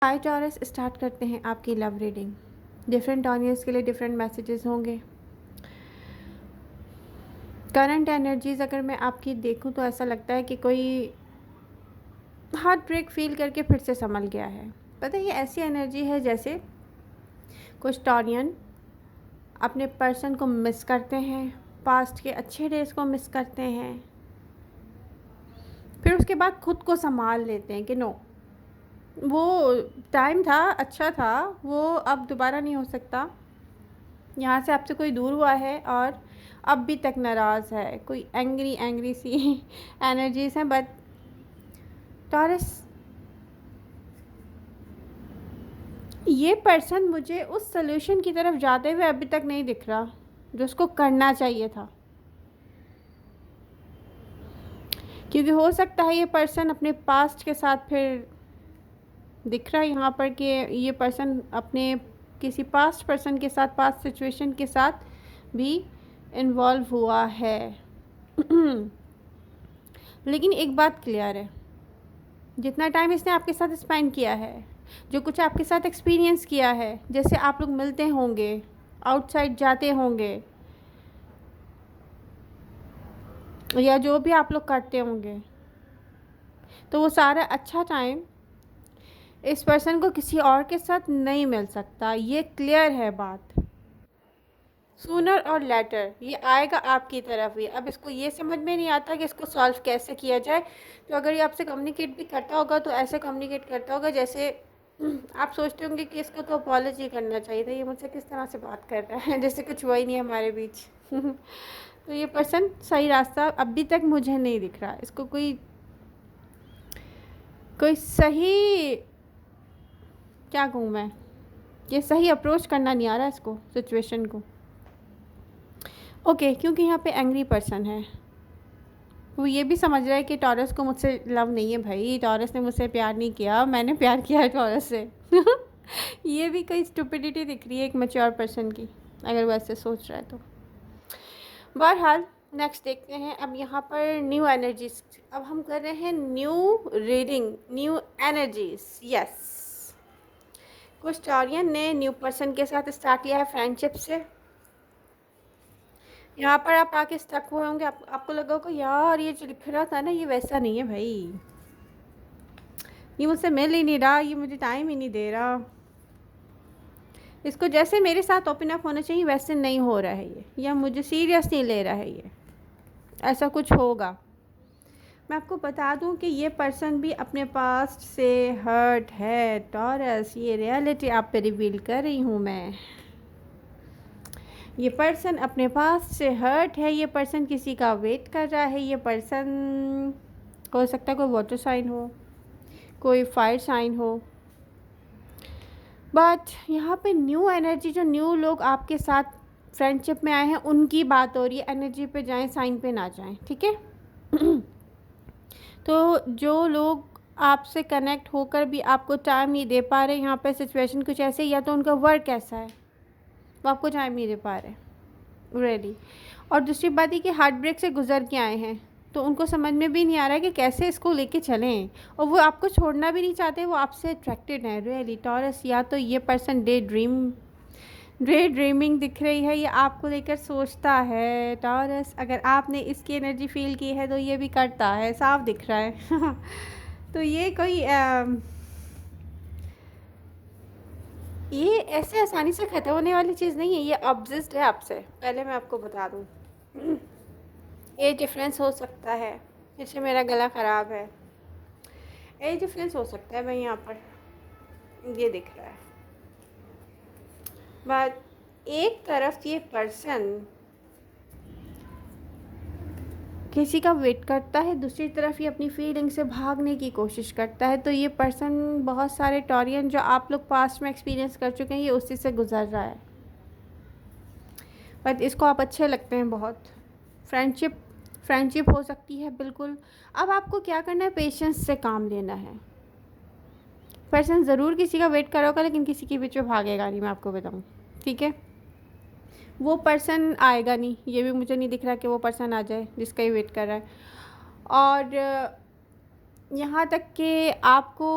हाय taurus, start करते हैं आपकी लव रीडिंग। डिफरेंट ऑडियंस के लिए डिफरेंट मैसेजेस होंगे। करंट एनर्जीज़ अगर मैं आपकी देखूं तो ऐसा लगता है कि कोई हार्ट ब्रेक फील करके फिर से संभल गया है। पता है, ये ऐसी एनर्जी है जैसे कुछ टॉरियन अपने पर्सन को मिस करते हैं, पास्ट के अच्छे डेज़ को मिस करते हैं, फिर उसके बाद खुद को संभाल लेते हैं कि नो, वो टाइम था, अच्छा था, वो अब दोबारा नहीं हो सकता। यहाँ से आपसे कोई दूर हुआ है और अब भी तक नाराज़ है, कोई एंग्री एंग्री सी एनर्जीज हैं। बट टॉरस, ये पर्सन मुझे उस सोल्यूशन की तरफ जाते हुए अभी तक नहीं दिख रहा जो उसको करना चाहिए था। क्योंकि हो सकता है ये पर्सन अपने पास्ट के साथ फिर दिख रहा है यहाँ पर कि ये पर्सन अपने किसी पास्ट पर्सन के साथ, पास्ट सिचुएशन के साथ भी इन्वॉल्व हुआ है। लेकिन एक बात क्लियर है, जितना टाइम इसने आपके साथ स्पेंड किया है, जो कुछ आपके साथ एक्सपीरियंस किया है, जैसे आप लोग मिलते होंगे, आउटसाइड जाते होंगे, या जो भी आप लोग करते होंगे, तो वो सारा अच्छा टाइम इस पर्सन को किसी और के साथ नहीं मिल सकता। ये क्लियर है बात। सूनर और लेटर ये आएगा आपकी तरफ ही। अब इसको ये समझ में नहीं आता कि इसको सॉल्व कैसे किया जाए। तो अगर ये आपसे कम्युनिकेट भी करता होगा तो ऐसे कम्युनिकेट करता होगा जैसे आप सोचते होंगे कि इसको तो अपॉलॉजी करना चाहिए था, ये मुझसे किस तरह से बात कर रहा है, जैसे कुछ वही नहीं हमारे बीच। तो ये पर्सन सही रास्ता अभी तक मुझे नहीं दिख रहा। इसको कोई कोई सही, क्या कहूँ मैं, ये सही अप्रोच करना नहीं आ रहा इसको, सिचुएशन को। ओके, क्योंकि यहाँ पे एंग्री पर्सन है, वो ये भी समझ रहा है कि टॉरस को मुझसे लव नहीं है। भाई, टॉरस ने मुझसे प्यार नहीं किया, मैंने प्यार किया है टॉरस से। ये भी कोई स्टुपिडिटी दिख रही है एक मैच्योर पर्सन की, अगर वो ऐसे सोच रहा है तो। बहरहाल नेक्स्ट देखते हैं अब यहाँ पर न्यू एनर्जीज। अब हम कर रहे हैं new reading, new energies. Yes, कुछ टॉरियन ने न्यू पर्सन के साथ स्टार्ट किया है फ्रेंडशिप से। यहाँ पर आप आके स्टक हुए होंगे, आपको लगा होगा यार ये जो लिख रहा था ना, ये वैसा नहीं है भाई, ये मुझसे मिल ही नहीं रहा, ये मुझे टाइम ही नहीं दे रहा, इसको जैसे मेरे साथ ओपन अप होना चाहिए वैसे नहीं हो रहा है ये, या मुझे सीरियस नहीं ले रहा है ये, ऐसा कुछ होगा। मैं आपको बता दूं कि ये पर्सन भी अपने पास्ट से हर्ट है टॉरस। ये रियलिटी आप पे रिवील कर रही हूँ मैं। ये पर्सन अपने पास से हर्ट है, ये पर्सन किसी का वेट कर रहा है। ये पर्सन हो सकता है कोई वाटर साइन हो, कोई फायर साइन हो। बट यहाँ पे न्यू एनर्जी, जो न्यू लोग आपके साथ फ्रेंडशिप में आए हैं उनकी बात हो रही है। एनर्जी पे जाएं, साइन पे ना जाएं, ठीक है। तो जो लोग आपसे कनेक्ट होकर भी आपको टाइम नहीं दे पा रहे, यहाँ पे सिचुएशन कुछ ऐसे, या तो उनका वर्क ऐसा है वो आपको टाइम नहीं दे पा रहे रेडी। और दूसरी बात ये कि हार्ट ब्रेक से गुजर के आए हैं, तो उनको समझ में भी नहीं आ रहा है कि कैसे इसको लेके चलें, और वो आपको छोड़ना भी नहीं चाहते, वो आपसे अट्रैक्टेड हैं रियली टॉरस। या तो ये पर्सन डे ड्रीमिंग दिख रही है, ये आपको लेकर सोचता है टॉरस। अगर आपने इसकी एनर्जी फील की है तो ये भी करता है, साफ दिख रहा है। तो ये कोई ये ऐसे आसानी से ख़त्म होने वाली चीज़ नहीं है, ये ऑब्सेस्ड है आपसे, पहले मैं आपको बता दूँ। एज डिफरेंस हो सकता है, जैसे मेरा गला ख़राब है, एज डिफरेंस हो सकता है भाई, यहाँ पर ये दिख रहा है। बट एक तरफ ये पर्सन किसी का वेट करता है, दूसरी तरफ ये अपनी फीलिंग से भागने की कोशिश करता है। तो ये पर्सन, बहुत सारे टॉरियन जो आप लोग पास्ट में एक्सपीरियंस कर चुके हैं, ये उसी से गुजर रहा है। बट इसको आप अच्छे लगते हैं बहुत। फ्रेंडशिप हो सकती है बिल्कुल। अब आपको क्या करना है, पेशेंस से काम लेना है। पर्सन ज़रूर किसी का वेट करोगा, लेकिन किसी के बीच में भागेगा नहीं, मैं आपको बताऊँ, ठीक है। वो पर्सन आएगा नहीं, ये भी मुझे नहीं दिख रहा कि वो पर्सन आ जाए जिसका ही वेट कर रहा है। और यहाँ तक कि आपको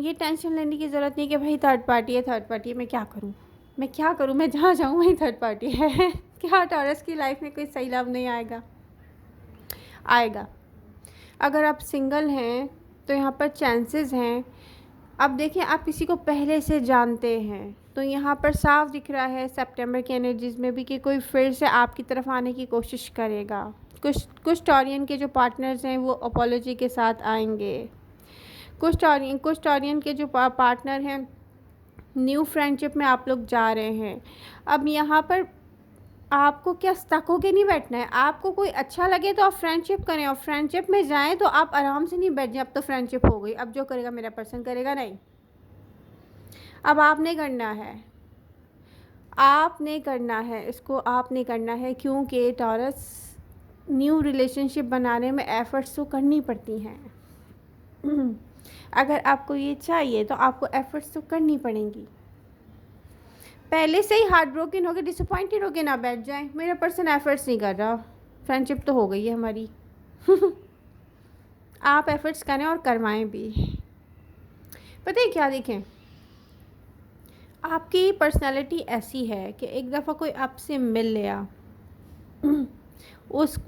ये टेंशन लेने की ज़रूरत नहीं कि भाई थर्ड पार्टी है, थर्ड पार्टी है, मैं क्या करूँ, मैं क्या करूँ, मैं जहाँ जाऊँ वहीं थर्ड पार्टी है। क्या टॉरस की लाइफ में कोई सही लव नहीं आएगा? आएगा। अगर आप सिंगल हैं तो यहाँ पर चांसेस हैं। अब देखिए, आप किसी को पहले से जानते हैं तो यहाँ पर साफ दिख रहा है सितंबर की एनर्जीज में भी कि कोई फिर से आपकी तरफ आने की कोशिश करेगा। कुछ टॉरियन के जो पार्टनर्स हैं वो अपोलॉजी के साथ आएंगे। कुछ टॉरियन के जो पार्टनर हैं, न्यू फ्रेंडशिप में आप लोग जा रहे हैं। अब यहाँ पर आपको क्या स्टक होके नहीं बैठना है। आपको कोई अच्छा लगे तो आप फ्रेंडशिप करें, और फ्रेंडशिप में जाएं तो आप आराम से नहीं बैठ जाएं अब तो फ्रेंडशिप हो गई, अब जो करेगा मेरा पर्सन करेगा, नहीं। अब आपने करना है, आपने करना है, इसको आपने करना है, क्योंकि टॉरस न्यू रिलेशनशिप बनाने में एफ़र्ट्स तो करनी पड़ती हैं। अगर आपको ये चाहिए तो आपको एफ़र्ट्स तो करनी पड़ेंगी। पहले से ही हार्ट ब्रोकन हो गए, डिसअपॉइंटेड हो के ना बैठ जाएं, मेरा पर्सन एफ़र्ट्स नहीं कर रहा, फ्रेंडशिप तो हो गई है हमारी। आप एफ़र्ट्स करें और करवाएं भी। पता है क्या, देखें, आपकी पर्सनालिटी ऐसी है कि एक दफ़ा कोई आपसे मिल लिया,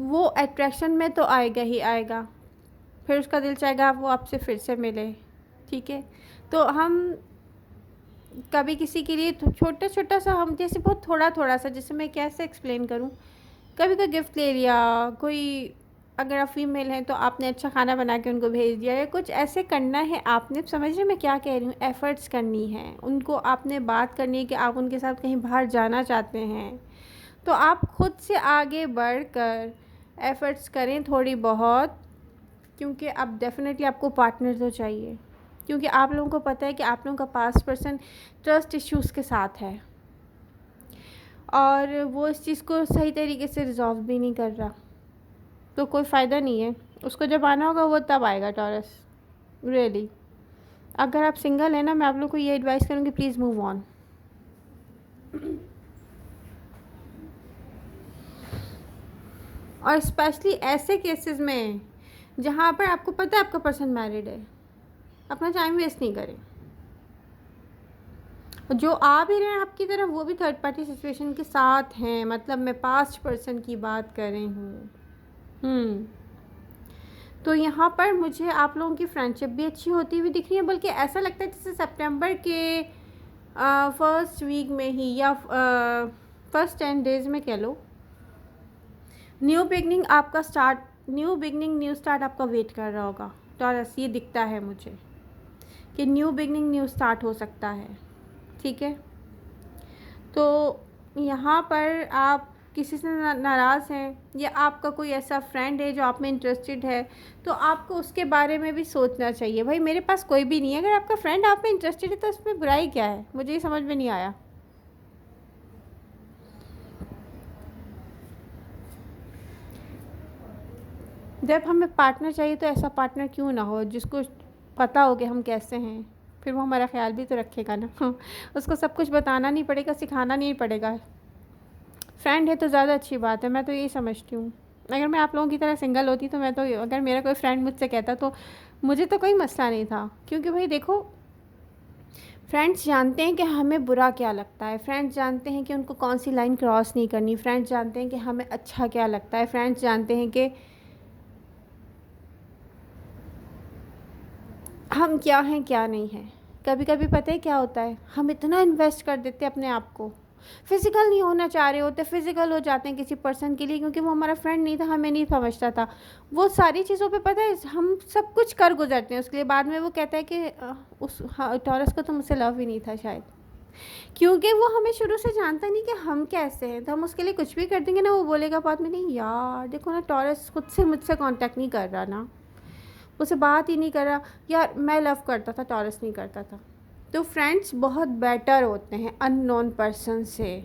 वो अट्रैक्शन में तो आएगा ही आएगा, फिर उसका दिल चाहेगा वो आपसे फिर से मिले, ठीक है। तो हम कभी किसी के लिए छोटा छोटा सा, हम जैसे बहुत थोड़ा थोड़ा सा, जैसे मैं कैसे एक्सप्लेन करूँ, कभी कोई गिफ्ट ले लिया, कोई, अगर आप फीमेल हैं तो आपने अच्छा खाना बना के उनको भेज दिया, या कुछ ऐसे करना है आपने, समझ रहे मैं क्या कह रही हूँ, एफ़र्ट्स करनी है उनको, आपने बात करनी है कि आप उनके साथ कहीं बाहर जाना चाहते हैं, तो आप खुद से आगे बढ़कर एफ़र्ट्स करें थोड़ी बहुत, क्योंकि अब डेफ़िनेटली आपको पार्टनर तो चाहिए, क्योंकि आप लोगों को पता है कि आप लोगों का पास्ट पर्सन ट्रस्ट इश्यूज़ के साथ है और वो इस चीज़ को सही तरीके से रिजॉल्व भी नहीं कर रहा, तो कोई फ़ायदा नहीं है। उसको जब आना होगा वो तब आएगा टॉरस, रियली। अगर आप सिंगल हैं ना, मैं आप लोगों को ये एडवाइस करूँगी, प्लीज़ मूव ऑन। और स्पेशली ऐसे केसेस में जहाँ पर आपको पता है आपका पर्सन मैरिड है, अपना टाइम वेस्ट नहीं करें। जो आ भी रहे हैं आपकी तरफ वो भी थर्ड पार्टी सिचुएशन के साथ हैं, मतलब मैं पास्ट पर्सन की बात कर रही हूँ। तो यहाँ पर मुझे आप लोगों की फ्रेंडशिप भी अच्छी होती हुई दिख रही है, बल्कि ऐसा लगता है जैसे सितंबर के फर्स्ट वीक में ही, या फर्स्ट 10 डेज़ में कह लो, न्यू बिगनिंग न्यू स्टार्ट आपका वेट कर रहा होगा टॉरस। ये दिखता है मुझे कि न्यू स्टार्ट हो सकता है, ठीक है। तो यहाँ पर आप किसी से नाराज़ हैं, या आपका कोई ऐसा फ्रेंड है जो आप में इंटरेस्टेड है, तो आपको उसके बारे में भी सोचना चाहिए। भाई मेरे पास कोई भी नहीं है, अगर आपका फ्रेंड आप में इंटरेस्टेड है तो उसमें बुराई क्या है, मुझे ये समझ में नहीं आया। जब हमें पार्टनर चाहिए तो ऐसा पार्टनर क्यों ना हो जिसको पता हो कि हम कैसे हैं, फिर वो हमारा ख्याल भी तो रखेगा ना। उसको सब कुछ बताना नहीं पड़ेगा, सिखाना नहीं पड़ेगा। फ्रेंड है तो ज़्यादा अच्छी बात है, मैं तो यही समझती हूँ। अगर मैं आप लोगों की तरह सिंगल होती तो मैं तो, अगर मेरा कोई फ्रेंड मुझसे कहता तो मुझे तो कोई मसला नहीं था, क्योंकि भाई देखो, फ्रेंड्स जानते हैं कि हमें बुरा क्या लगता है, फ्रेंड्स जानते हैं कि उनको कौन सी लाइन क्रॉस नहीं करनी, फ्रेंड्स जानते हैं कि हमें अच्छा क्या लगता है, फ्रेंड्स जानते हैं कि हम क्या हैं क्या नहीं हैं। कभी कभी पता है क्या होता है, हम इतना इन्वेस्ट कर देते हैं अपने आप को, फ़िज़िकल नहीं होना चाह रहे होते, फ़िज़िकल हो जाते हैं किसी पर्सन के लिए, क्योंकि वो हमारा फ्रेंड नहीं था, हमें नहीं समझता था। वो सारी चीज़ों पे पता है हम सब कुछ कर गुजरते हैं उसके लिए, बाद में वो कहता है कि टॉरस को तो मुझसे लव ही नहीं था शायद, क्योंकि वो हमें शुरू से जानता नहीं कि हम कैसे हैं, तो हम उसके लिए कुछ भी कर देंगे ना, वो बोलेगा बाद में, नहीं यार देखो ना, टॉरस खुद से मुझसे कॉन्टेक्ट नहीं कर रहा ना, उससे बात ही नहीं कर रहा, यार मैं लव करता था, टॉरस नहीं करता था। तो फ्रेंड्स बहुत बेटर होते हैं अननोन पर्सन से।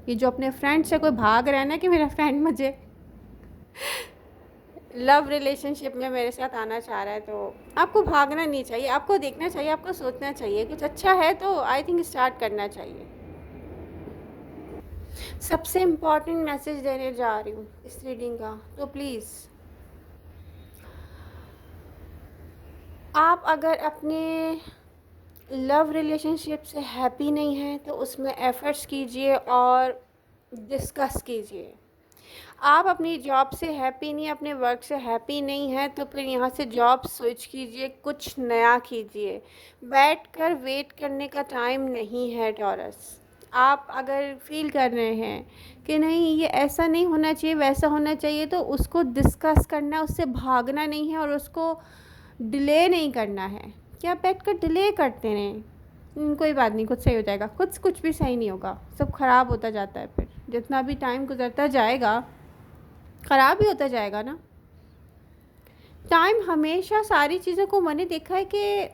ये जो अपने फ्रेंड से कोई भाग रहा है ना कि मेरा फ्रेंड मुझे लव रिलेशनशिप में मेरे साथ आना चाह रहा है, तो आपको भागना नहीं चाहिए, आपको देखना चाहिए, आपको सोचना चाहिए, कुछ अच्छा है तो आई थिंक स्टार्ट करना चाहिए। सबसे इम्पॉर्टेंट मैसेज देने जा रही हूँ इस रीडिंग का, तो प्लीज़ आप अगर अपने लव रिलेशनशिप से हैप्पी नहीं है तो उसमें एफ़र्ट्स कीजिए और डिस्कस कीजिए। आप अपनी जॉब से हैप्पी नहीं, अपने वर्क से हैप्पी नहीं हैं, तो फिर यहाँ से जॉब स्विच कीजिए, कुछ नया कीजिए। बैठकर वेट करने का टाइम नहीं है टॉरस। आप अगर फ़ील कर रहे हैं कि नहीं ये ऐसा नहीं होना चाहिए, वैसा होना चाहिए, तो उसको डिस्कस करना है, उससे भागना नहीं है और उसको डिले नहीं करना है। क्या बैठकर डिले करते रहें? कोई बात नहीं, कुछ सही हो जाएगा। कुछ भी सही नहीं होगा, सब ख़राब होता जाता है फिर। जितना भी टाइम गुज़रता जाएगा ख़राब ही होता जाएगा ना। टाइम हमेशा सारी चीज़ों को मैंने देखा है कि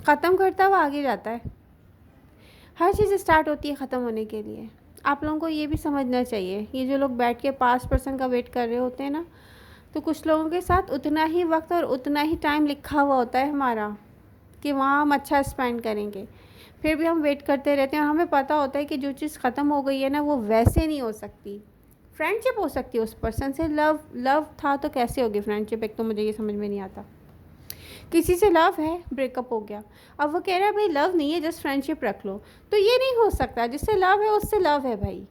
ख़त्म करता हुआ आगे जाता है। हर चीज़ स्टार्ट होती है ख़त्म होने के लिए। आप लोगों को ये भी समझना चाहिए, ये जो लोग बैठ के पास्ट पर्सन का वेट कर रहे होते हैं ना, तो कुछ लोगों के साथ उतना ही वक्त और उतना ही टाइम लिखा हुआ होता है हमारा कि वहाँ हम अच्छा स्पेंड करेंगे, फिर भी हम वेट करते रहते हैं और हमें पता होता है कि जो चीज़ ख़त्म हो गई है ना वो वैसे नहीं हो सकती। फ्रेंडशिप हो सकती है उस पर्सन से, लव था तो कैसे होगी फ्रेंडशिप? एक तो मुझे ये समझ में नहीं आता। किसी से लव है, ब्रेकअप हो गया, अब वो कह रहा है भाई लव नहीं है, जस्ट फ्रेंडशिप रख लो, तो ये नहीं हो सकता। जिससे लव है उससे लव है भाई,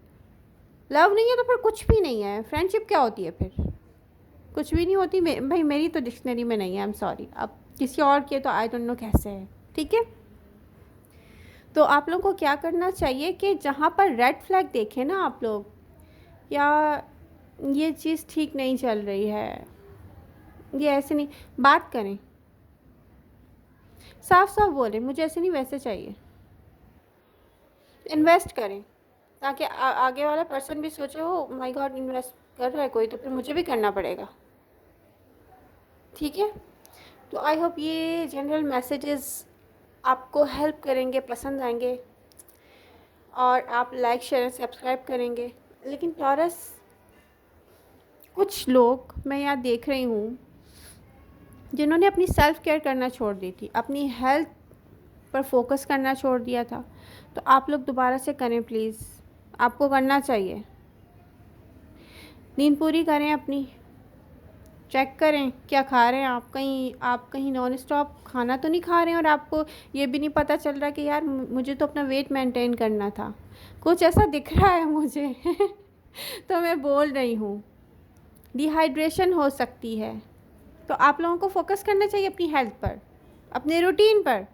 लव नहीं है तो फिर कुछ भी नहीं है। फ्रेंडशिप क्या होती है फिर? कुछ भी नहीं होती। भाई मेरी तो डिक्शनरी में नहीं है, आई एम सॉरी। अब किसी और की तो आई डोंट नो कैसे है, ठीक है। तो आप लोगों को क्या करना चाहिए कि जहाँ पर रेड फ्लैग देखें ना आप लोग, या ये चीज़ ठीक नहीं चल रही है, ये ऐसे नहीं, बात करें, साफ साफ बोलें मुझे ऐसे नहीं वैसे चाहिए। इन्वेस्ट करें ताकि आगे वाला पर्सन भी सोचे ओ माय गॉड इन्वेस्ट कर रहा है कोई, तो फिर मुझे भी करना पड़ेगा, ठीक है। तो आई होप ये जनरल मैसेजेस आपको हेल्प करेंगे, पसंद आएंगे और आप लाइक शेयर एंड सब्सक्राइब करेंगे। लेकिन टॉरस, कुछ लोग मैं यहाँ देख रही हूँ जिन्होंने अपनी सेल्फ़ केयर करना छोड़ दी थी, अपनी हेल्थ पर फोकस करना छोड़ दिया था, तो आप लोग दोबारा से करें प्लीज़। आपको करना चाहिए। नींद पूरी करें अपनी, चेक करें क्या खा रहे हैं आप कहीं नॉन स्टॉप खाना तो नहीं खा रहे हैं और आपको ये भी नहीं पता चल रहा कि यार मुझे तो अपना वेट मेंटेन करना था, कुछ ऐसा दिख रहा है मुझे तो मैं बोल रही हूँ डिहाइड्रेशन हो सकती है। तो आप लोगों को फोकस करना चाहिए अपनी हेल्थ पर, अपने रूटीन पर।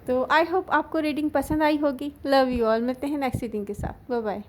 तो आई होप आपको रीडिंग पसंद आई होगी। लव यू ऑल, मिलते हैं नेक्स्ट रीडिंग के साथ। Bye bye.